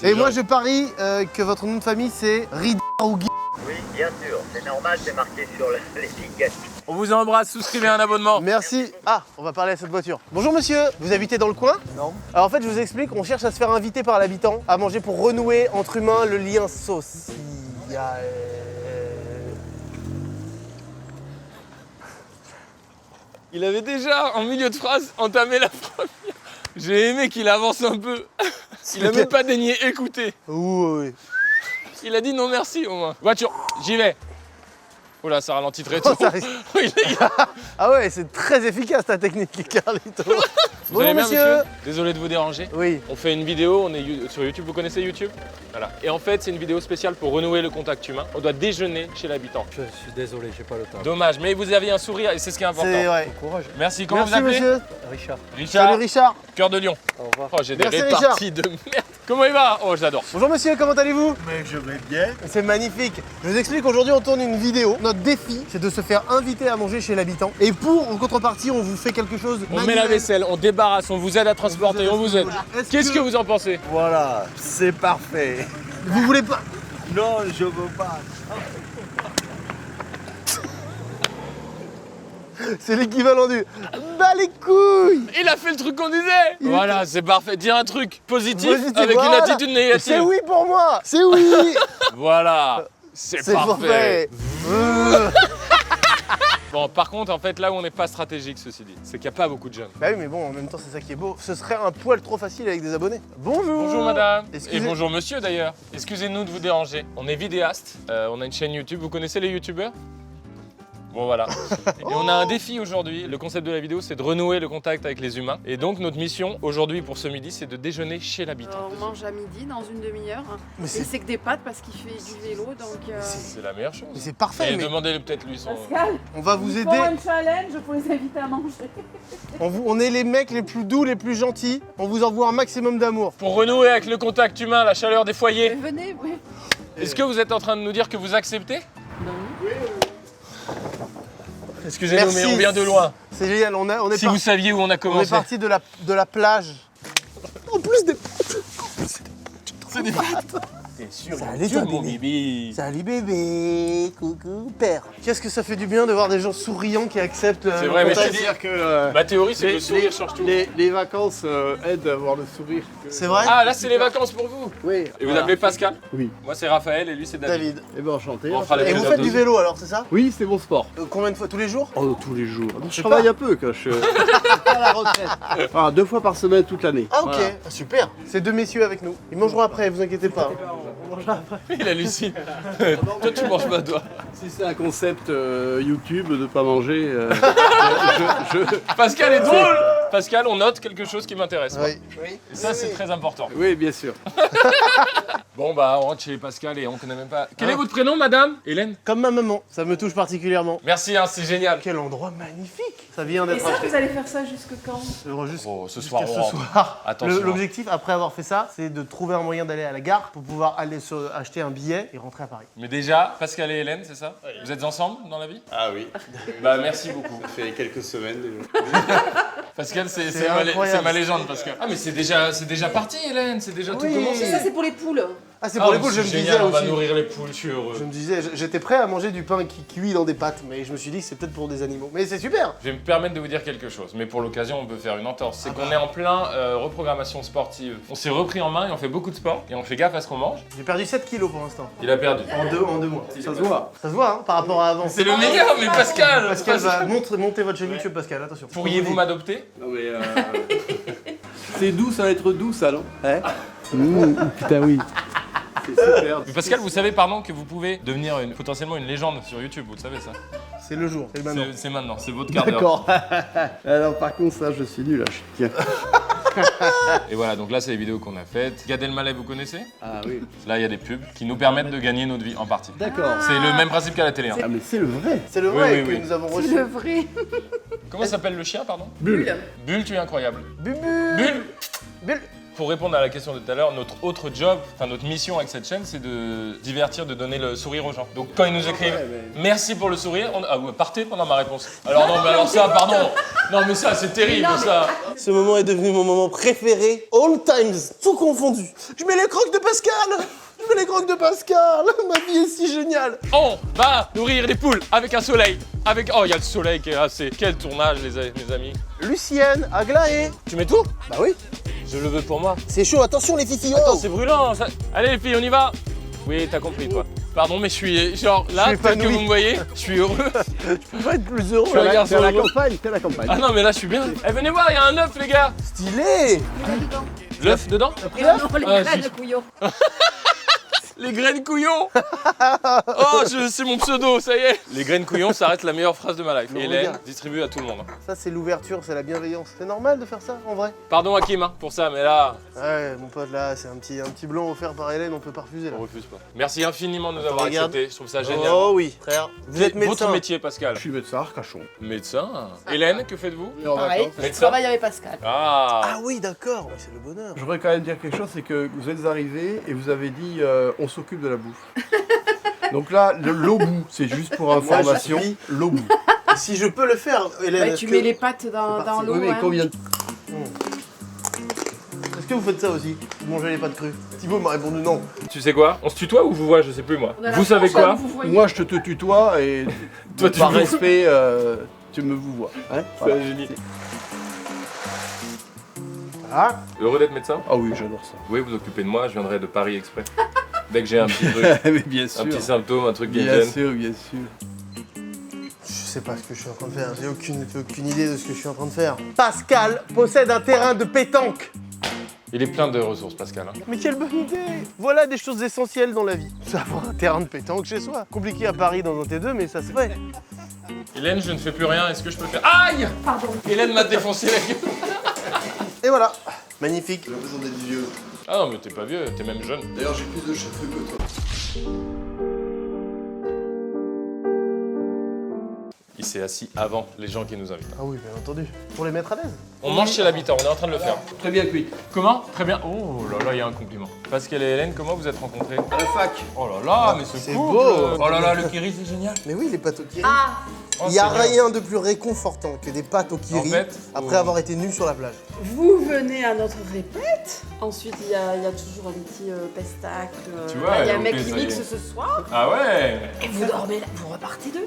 Et moi je parie que votre nom de famille c'est Rida ou Guy. Oui, bien sûr, c'est normal, c'est marqué sur l'étiquette. On vous embrasse, souscrivez un abonnement. Merci. Ah, on va parler à cette voiture. Bonjour monsieur, vous habitez dans le coin? Non. Alors en fait je vous explique, on cherche à se faire inviter par l'habitant à manger pour renouer entre humains le lien social. Il avait déjà, en milieu de phrase, entamé la première. J'ai aimé qu'il avance un peu. Il a même pas daigné écouter. Oui. Il a dit non merci au moins. Voiture, j'y vais. Oula, ça ralentit très tôt. Oh, ça risque. Ah ouais, c'est très efficace ta technique, Carlito. Vous allez Bonjour bien, monsieur. Désolé de vous déranger. Oui. On fait une vidéo, on est sur YouTube, vous connaissez YouTube? Voilà. Et en fait, c'est une vidéo spéciale pour renouer le contact humain. On doit déjeuner chez l'habitant. Je suis désolé, j'ai pas le temps. Dommage, mais vous aviez un sourire et c'est ce qui est important. C'est vrai. Courage. Merci, comment Merci vous appelez? monsieur. Richard. Richard, Salut Richard. cœur de lion. Au revoir. Oh, j'ai des Merci, réparties de merde. Comment il va? Oh, j'adore. Bonjour monsieur, comment allez-vous? Mais je vais bien. C'est magnifique. Je vous explique, aujourd'hui on tourne une vidéo. Notre défi, c'est de se faire inviter à manger chez l'habitant. Et en contrepartie, on vous fait quelque chose de On met la vaisselle, on débarrasse, on vous aide à transporter, on vous aide. Qu'est-ce que vous en pensez? Voilà, c'est parfait. Vous voulez pas? Non, je veux pas. C'est l'équivalent du bah les couilles. Il a fait le truc qu'on disait. Voilà, c'est parfait. Dire un truc positif, Positif, avec voilà. une attitude négative. C'est oui pour moi. C'est oui. Voilà, c'est parfait. parfait. Bon, par contre, en fait, là où on n'est pas stratégique, ceci dit, c'est qu'il n'y a pas beaucoup de jeunes. Bah oui, mais bon, en même temps, c'est ça qui est beau. Ce serait un poil trop facile avec des abonnés. Bonjour. Bonjour madame. Excusez- Et bonjour monsieur d'ailleurs. Excusez-nous de vous déranger. On est vidéaste, on a une chaîne YouTube. Vous connaissez les youtubeurs? Bon voilà. Et on a un défi aujourd'hui. Le concept de la vidéo, c'est de renouer le contact avec les humains. Et donc notre mission aujourd'hui pour ce midi, c'est de déjeuner chez l'habitant. On mange à midi dans une demi-heure. Mais Et c'est que des pâtes parce qu'il fait du vélo, donc... C'est la meilleure chose. Mais c'est parfait, Et mais demandez-le peut-être lui son... Pascal, on va vous pour aider. un challenge, il faut les inviter à manger. On est les mecs les plus doux, les plus gentils. On vous envoie un maximum d'amour. Pour renouer avec le contact humain, la chaleur des foyers. Venez, oui. Est-ce que vous êtes en train de nous dire que vous acceptez? Non. Excusez-nous, Merci. mais on vient de loin. C'est génial, on est Si vous saviez où on a on est commencé. parti de la plage. En plus des... C'est des pâtes. T'es sûr, Salut, Dieu, toi, mon bébé. bébé. Salut bébé, coucou père. Qu'est-ce que ça fait du bien de voir des gens souriants qui acceptent C'est vrai, mais je te contact. dis, dire que ma théorie, c'est que le sourire change tout. les vacances aident à avoir le sourire. C'est vrai Ah, là, c'est les vacances pour vous. Oui. Et vous appelez Pascal? Oui. Moi, c'est Raphaël et lui, c'est David. David. Eh ben enchanté. On fera la Et vous vidéo faites du dose. vélo alors, c'est ça? Oui, c'est mon sport. Combien de fois? Tous les jours? Oh, tous les jours. Je sais travaille pas. un peu quand je suis à la retraite. Enfin, 2 fois par semaine toute l'année. Ah ok, Voilà. Ah, super. C'est deux messieurs avec nous. Ils mangeront après, vous inquiétez pas. On mangera après. Il hallucine. Toi, tu manges pas, toi. Si c'est un concept YouTube de pas manger, Pascal est drôle. Pascal, on note quelque chose qui m'intéresse. moi. Oui. Et ça, c'est très important. Oui, bien sûr. Bon, bah, on rentre chez Pascal et on connaît même pas. Quel est votre prénom, madame? Hélène? Comme ma maman, ça me touche particulièrement. Merci, hein, c'est génial. Quel endroit magnifique. Ça vient Et d'être ça, acheté. vous allez faire ça jusque quand? Oh, ce Jusqu'à soir, ce on rentre. soir. Attention. L'objectif, après avoir fait ça, c'est de trouver un moyen d'aller à la gare pour pouvoir aller acheter un billet et rentrer à Paris. Mais déjà, Pascal et Hélène, c'est ça? Vous êtes ensemble dans la vie? Ah oui, Bah, merci beaucoup. ça fait quelques semaines déjà. Pascal, C'est c'est incroyable. ma légende, Pascal. Ah, mais c'est déjà parti, Hélène, c'est déjà tout commencé. Ça, c'est pour les poules. Ah, c'est pour les poules, je me génial, disais on va aussi. nourrir les poules, je suis heureux. Je me disais, j'étais prêt à manger du pain qui cuit dans des pâtes, mais je me suis dit que c'est peut-être pour des animaux. Mais c'est super. Je vais me permettre de vous dire quelque chose, mais pour l'occasion, on peut faire une entorse. C'est Ah qu'on bah. est en plein reprogrammation sportive. On s'est repris en main et on fait beaucoup de sport et on fait gaffe à ce qu'on mange. J'ai perdu 7 kilos pour l'instant. Il a perdu. En deux mois. Ça se voit. Ça se voit, hein, par rapport à avant. C'est le meilleur, mais Pascal Pascal va montez votre cheville, monsieur Pascal, attention. Pourriez-vous m'adopter? Non mais c'est doux, ça va être doux ça, non? Hein? Putain oui. C'est super. Mais Pascal, vous savez, pardon, que vous pouvez devenir potentiellement une légende sur YouTube, vous le savez ça? C'est le jour, c'est le maintenant. C'est maintenant, c'est votre quart d'heure. D'accord. Alors par contre ça je suis nul là. Tiens. Et voilà, donc là, c'est les vidéos qu'on a faites. Gad Elmaleh, vous connaissez? Ah oui. Là, il y a des pubs qui nous permettent de gagner notre vie en partie. D'accord. C'est le même principe qu'à la télé. hein. Ah mais c'est le vrai. C'est le vrai Oui, oui, que oui. nous avons C'est reçu. le vrai. Comment s'appelle le chien, pardon? Bulle. Bulle, tu es incroyable. Bubu. Bulle! Bulle. Pour répondre à la question de tout à l'heure, notre autre job, enfin notre mission avec cette chaîne, c'est de divertir, de donner le sourire aux gens. Donc quand ils nous écrivent merci pour le sourire, ah ouais, partez pendant ma réponse. Alors non, mais alors ça, pardon. Non mais ça, c'est terrible ça. Ce moment est devenu mon moment préféré, all times, tout confondu. Je mets les crocs de Pascal. Je mets les crocs de Pascal. Ma vie est si géniale. On va nourrir les poules avec un soleil. Avec oh, il y a le soleil qui est assez. Quel tournage, mes amis. Lucienne, Aglaé. Tu mets tout? Bah oui. Je le veux pour moi. C'est chaud, attention les fifilles. Attends, c'est brûlant. Ça... Allez les filles, on y va. Oui, t'as compris toi. Pardon, mais je suis genre là, Je suis tel que épanoui. vous me voyez, je suis heureux. Tu peux pas être plus heureux. Je suis un garçon C'est la heureux. campagne, c'est la campagne. Ah non, mais là, je suis bien. Eh, venez voir, il y a un œuf, les gars. Stylé. L'œuf dedans? Et non, les Ah, graines si. de couillon. Les graines couillons. Oh, c'est mon pseudo, ça y est. Les graines couillons, ça reste la meilleure phrase de ma life. Mais Hélène regarde. distribue à tout le monde. Ça c'est l'ouverture, c'est la bienveillance. C'est normal de faire ça en vrai. Pardon Hakim hein, pour ça, mais là, Ouais, mon pote là, c'est un petit blanc offert par Hélène, on peut pas refuser là. on refuse pas. Merci infiniment de nous avoir regarde. acceptés, je trouve ça génial. Oh oui, frère. Vous êtes Votre médecin. métier, Pascal? Je suis médecin à Arcachon. Médecin. Hélène, que faites-vous? Et en Pareil, vacances. je Médecin. travaille avec Pascal. Ah, Ah oui, d'accord, mais c'est le bonheur. Je voudrais quand même dire quelque chose, c'est que vous êtes arrivés et vous avez dit on s'occupe de la bouffe. Donc là, l'obou, c'est juste pour information, je suis- l'obou. Si je peux le faire, Hélène. Bah, tu mets les pâtes dans parti. l'eau. Oui, mais hein. combien de... Est-ce que vous faites ça aussi? Vous mangez les pâtes crues? Thibaut m'a répondu non. tu sais quoi? On se tutoie ou vous voit? Je sais plus moi. On a la Vous savez chance, quoi? vous voyez. Moi, je te tutoie et Toi, tu par me- respect, tu me vous vois. Hein C'est Voilà. un génie. Ah, Heureux d'être médecin? Ah oui, j'adore ça. Oui, vous occupez de moi, je viendrai de Paris exprès. Dès que j'ai un petit truc, mais bien sûr. un petit symptôme, un truc qui me Bien gêne. sûr, bien sûr. je sais pas ce que je suis en train de faire. J'ai aucune idée de ce que je suis en train de faire. Pascal possède un terrain de pétanque. Il est plein de ressources, Pascal. hein. Mais quelle bonne idée! Voilà des choses essentielles dans la vie. C'est avoir un terrain de pétanque chez soi. Compliqué à Paris dans un T2, mais ça se fait. Hélène, je ne fais plus rien, est-ce que je peux faire... Aïe! Pardon. Hélène m'a défoncé la gueule. Et voilà. Magnifique. J'ai l'impression d'être vieux. Ah non, mais t'es pas vieux, t'es même jeune. D'ailleurs, j'ai plus de cheveux que toi. Il s'est assis avant les gens qui nous invitent. Ah oui, bien entendu. Pour les mettre à l'aise. On mange chez l'habitant, on est en train de le faire. Très bien cuit. Comment? Très bien. Oh là là, il y a un compliment. Pascal et Hélène, comment vous êtes rencontrés? À la fac. Oh là là, mais ce c'est couple. beau. Oh là là, le kiri, c'est génial. Mais oui, les pâtes au kiri. Ah, Oh, Il n'y a c'est rien de plus réconfortant que des pâtes au kiri En fait, après avoir été nu sur la plage. vous venez à notre répète. Ensuite, il y a toujours un petit pestac. Tu vois, il y a un ok, mec ça qui y mixe est. ce soir. Ah ouais. Et vous dormez là, vous repartez de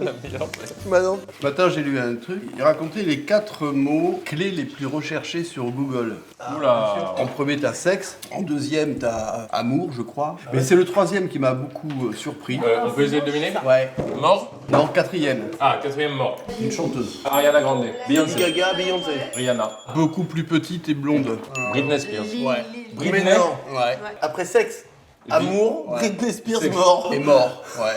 La meilleure place. Maintenant, Ce matin, j'ai lu un truc. Il racontait les 4 mots clés les plus recherchés sur Google. Oula. En premier, t'as sexe. En deuxième, t'as amour, je crois. Mais c'est le troisième qui m'a beaucoup surpris. On peut essayer de deviner? Ouais. Mort? Non, quatrième. Ah, quatrième mort. Une chanteuse. Ariana Grande. Lady Beyoncé. Gaga, Beyoncé. Rihanna. Beaucoup plus petite et blonde. Britney Spears. Ouais. Britney. Mais non. Ouais. Après sexe, amour, Ouais. Britney Spears Sexe. mort. Et mort. Ouais.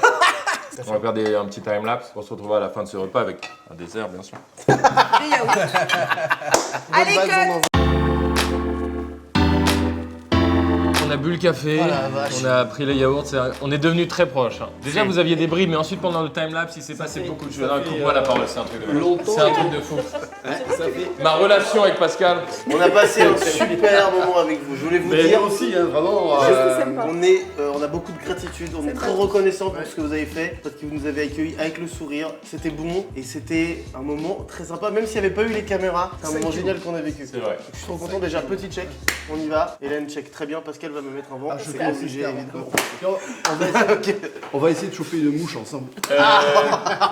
On va faire un petit time-lapse pour se retrouver à la fin de ce repas avec un dessert, bien sûr. Allez, Votre base, cut. on en- On a bu le café, Oh la vache. on a pris les yaourts, on est devenus très proches. hein. Déjà, vous aviez des bribes, mais ensuite, pendant le time-lapse, il s'est passé beaucoup de choses. Non, coupe-moi la parole, c'est un truc de malade. C'est un truc de fou. Ma relation avec Pascal, On a passé un super moment avec vous. Je voulais vous Mais dire aussi, hein, vraiment. on a beaucoup de gratitude, on est très reconnaissant pour ce que vous avez fait, parce que vous nous avez accueillis avec le sourire. C'était bon et c'était un moment très sympa, même s'il n'y avait pas eu les caméras. C'est un moment génial qu'on a vécu. c'est vrai. Je suis trop content. Déjà, petit check, on y va. Hélène check très bien, Pascal va me mettre un vent. Ah, je c'est pense obligé, que évidemment. Ok. On va essayer de choper une mouche ensemble.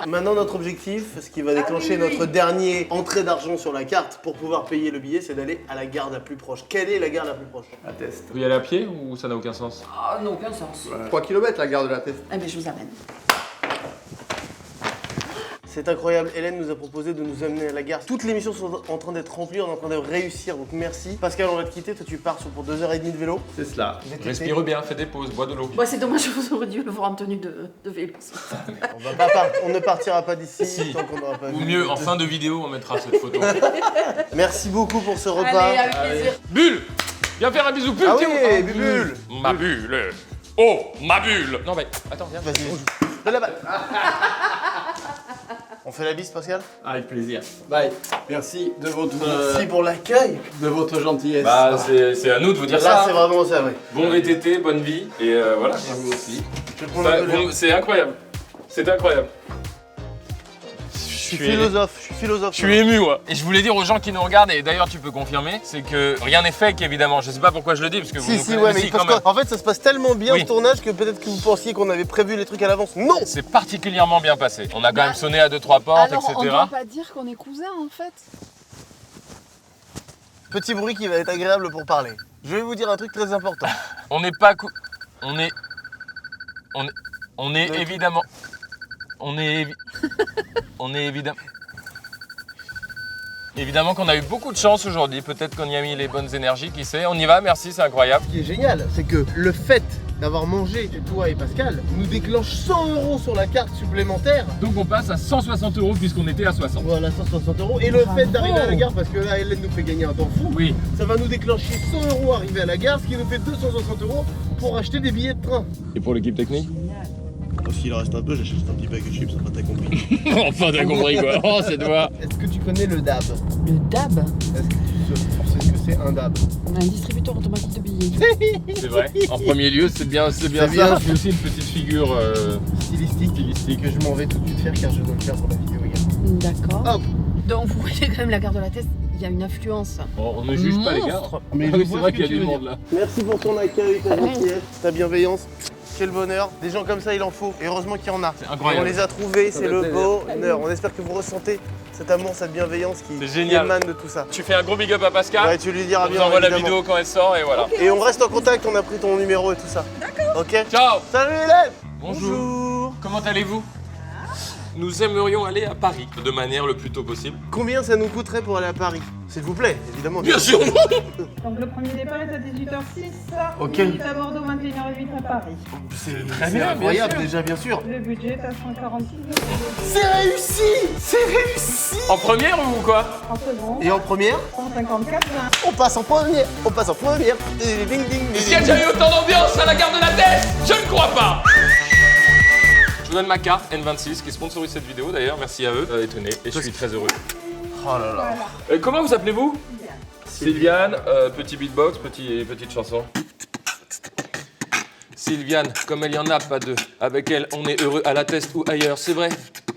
Maintenant, notre objectif, ce qui va déclencher notre dernier entrée d'argent sur la carte pour pouvoir payer le billet, c'est d'aller à la gare la plus proche. Quelle est la gare la plus proche? La Teste. Vous y allez à pied ou ça n'a aucun sens? Ah, non, aucun sens. 3 km la gare de la Teste. Eh bien, je vous amène. C'est incroyable, Hélène nous a proposé de nous amener à la gare. Toutes les missions sont en train d'être remplies, on est en train de réussir, donc merci. Pascal, on va te quitter, toi tu pars pour 2h30 de vélo. C'est cela. VTT. Respire bien, fais des pauses, bois de l'eau. Bon, c'est dommage, vous auriez dû le voir en tenue de vélo. On ne partira pas d'ici Si. tant qu'on n'aura pas Ou vu. mieux, en fin de vidéo, on mettra cette photo. Merci beaucoup pour ce repas. Allez, avec plaisir. Bulle! Viens faire un bisou, Bulle! Ah tiens. oui, Bulle. Ma bulle! Oh, ma bulle! Non, mais attends, viens. Vas-y, de la balle. On fait la bise, Pascal? Avec plaisir. Bye. Merci de votre, Merci pour l'accueil. de votre gentillesse. Bah, c'est à nous de vous dire Là, ça. c'est vraiment ça, oui. Bon VTT, bonne vie, et voilà. vous aussi. Je vais prendre un peu l'air. C'est incroyable. C'est incroyable. Je suis philosophe. Je suis ému, moi. Et je voulais dire aux gens qui nous regardent, et d'ailleurs tu peux confirmer, c'est que rien n'est fake évidemment. Je sais pas pourquoi je le dis, parce que vous nous Si, connaissez ouais, mais quand parce même. qu'en fait, ça se passe tellement bien Oui. ce tournage que peut-être que vous pensiez qu'on avait prévu les trucs à l'avance. Non! C'est particulièrement bien passé. On a quand même sonné à 2-3 portes, Alors, on etc. doit pas dire qu'on est cousins, en fait. Petit bruit qui va être agréable pour parler. Je vais vous dire un truc très important. On n'est pas on est évidemment. On est évidemment. Évidemment qu'on a eu beaucoup de chance aujourd'hui. Peut-être qu'on y a mis les bonnes énergies, qui sait. On y va, merci, c'est incroyable. Ce qui est génial, c'est que le fait d'avoir mangé chez toi et Pascal nous déclenche 100 € sur la carte supplémentaire. Donc on passe à 160 € puisqu'on était à 60. Voilà, 160 €. Et le fait d'arriver à la gare, parce que là, Hélène nous fait gagner un temps fou, Oui. ça va nous déclencher 100 € arrivé à la gare, ce qui nous fait 260 € pour acheter des billets de train. Et pour l'équipe technique? S'il en reste un peu, j'achète un petit paquet de chips, enfin t'as compris. Enfin, t'as compris quoi. Oh, c'est toi. Est-ce que tu connais le DAB? Le DAB, Est-ce que tu sais ce que c'est un DAB? un distributeur automatique de billets. C'est vrai. En premier lieu, c'est bien ça. bien. C'est aussi une petite figure Stylistique que je m'en vais tout de suite faire car je dois le faire pour la vidéo également. D'accord. Hop. Donc, vous voyez quand même la gare de la Teste, il y a une influence. Oh, on ne juge pas les gars. Mais Ah oui, je c'est vois vrai ce qu'il y a que du tu veux monde dire. là. Merci pour ton accueil, ta gentillesse, ta bienveillance. Quel bonheur. Des gens comme ça, il en faut. Et heureusement qu'il y en a. C'est incroyable. On les a trouvés, c'est fait le plaisir. bonheur. On espère que vous ressentez cet amour, cette bienveillance qui C'est génial. émane de tout ça. Tu fais un gros big up à Pascal. Ouais, tu lui diras On vous bien. envoie la évidemment. vidéo quand elle sort et voilà. Et on reste en contact, on a pris ton numéro et tout ça. D'accord. Ok. Ciao. Salut Hélène. Bonjour. Comment allez-vous? Nous aimerions aller à Paris de manière le plus tôt possible. Combien ça nous coûterait pour aller à Paris? S'il vous plaît, évidemment. Bien sûr. Donc le premier départ est à 18h06. Ok. Minutes à Bordeaux, 21h08 à Paris. C'est très bien, incroyable bien sûr. déjà, bien sûr. Le budget est à 146 euros. C'est réussi. C'est réussi. En première ou quoi? En seconde, Et en première 154 20. on passe en première. On passe en première. Ding, ding, ding, Est-ce qu'il y a déjà eu autant d'ambiance à la gare de la Teste? Je ne crois pas. Je vous donne ma carte N26 qui sponsorise cette vidéo d'ailleurs, merci à eux. Étonné et je suis très heureux. Oh là là. Comment vous appelez-vous? Sylviane, petit beatbox, petite chanson. Sylviane, comme elle y en a pas deux. Avec elle, on est heureux à la Teste ou ailleurs, c'est vrai.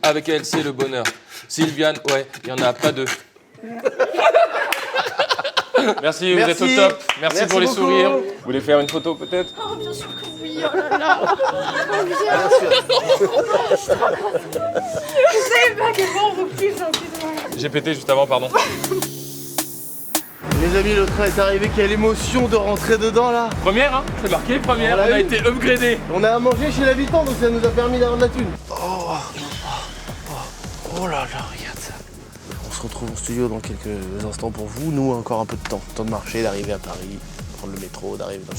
Avec elle, c'est le bonheur. Sylviane, ouais, il y en a pas deux. Merci, vous êtes au top. Merci pour les beaucoup. sourires. Vous voulez faire une photo peut-être? Oh, bien sûr que oui, oh là là. Oh, bien. Je sais pas quel bon repli, j'en suis de J'ai pété juste avant, pardon. Les amis, le train est arrivé. Quelle émotion de rentrer dedans là. Première, hein? C'est marqué, première. On l'a On a eu. été upgradé. On a à manger chez l'habitant, donc ça nous a permis d'avoir de la thune. Oh là là, regarde ça. On se retrouve au studio dans quelques instants pour vous. Nous, encore un peu de temps. Temps de marcher, d'arriver à Paris, prendre le métro, d'arriver dans le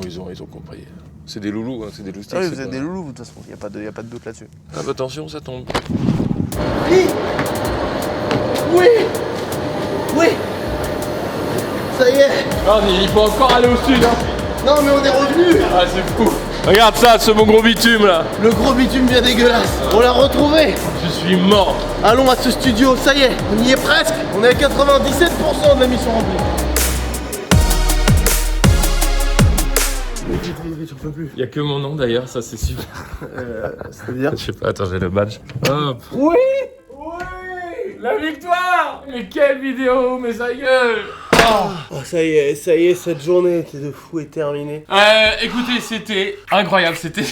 studio. Ils ont compris. C'est des loulous, hein, c'est des loustiques. Ah oui, c'est vous êtes pas- des loulous, de toute façon. Il n'y a pas de doute là-dessus. Ah bah attention, ça tombe. Oui. Oui. Oui. Ça y est. Ah, il faut encore aller au sud, hein. Non, mais on est revenu. Ah, c'est fou. Regarde ça, ce beau gros bitume là. Le gros bitume bien dégueulasse. On l'a retrouvé. Je suis mort. Allons à ce studio, ça y est, on y est presque. On est à 97% de la mission remplie. J'en peux plus. Il y a que mon nom d'ailleurs, ça c'est sûr. C'est-à-dire Je sais pas, attends, j'ai le badge. Hop. Oui. Oui, la victoire. Mais quelle vidéo, mais ça gueule. Oh, ça y est, cette journée était de fou est terminée. Écoutez, c'était incroyable, c'était...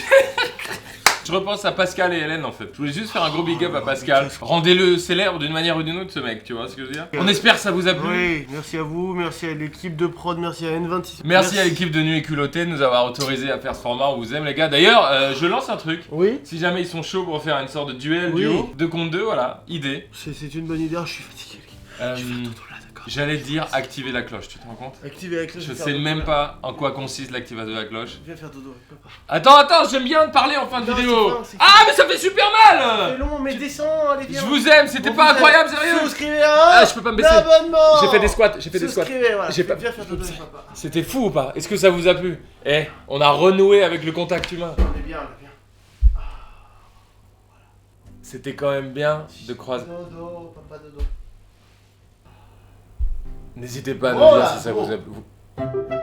Je repense à Pascal et Hélène en fait. Je voulais juste faire un gros big up à Pascal. Rendez-le célèbre d'une manière ou d'une autre ce mec, tu vois ce que je veux dire? On espère que ça vous a plu. Oui, merci à vous, merci à l'équipe de prod, merci à N26. Merci à l'équipe de Nuit et Culotté de nous avoir autorisé à faire ce format, on vous aime les gars. D'ailleurs, je lance un truc. Oui. Si jamais ils sont chauds pour faire une sorte de duel, Oui. duo, 2 contre 2, voilà, idée. C'est une bonne idée, je suis fatigué. Je vais faire dodo là, d'accord. J'allais dire activer la cloche, tu te rends compte? Activez la cloche. Je sais même pas en quoi consiste l'activation de la cloche. Viens faire dodo avec papa. Attends, j'aime bien te parler en fin de Non, vidéo. c'est fin, c'est Ah, mais ça fait super mal. C'est long, mais descends, allez Je viens. vous aime, c'était On pas vous aime. incroyable, sérieux? Souscrivez à Ah, je peux pas me baisser. l'abonnement. J'ai fait des squats, Souscrivez, voilà. J'ai pas- Viens faire dodo avec papa. C'était fou ou pas? Est-ce que ça vous a plu? Eh, on a renoué avec le contact humain. On est bien, C'était quand même bien de croiser. Dodo, papa dodo. N'hésitez pas à nous Oh dire là, si ça bon. vous a plu.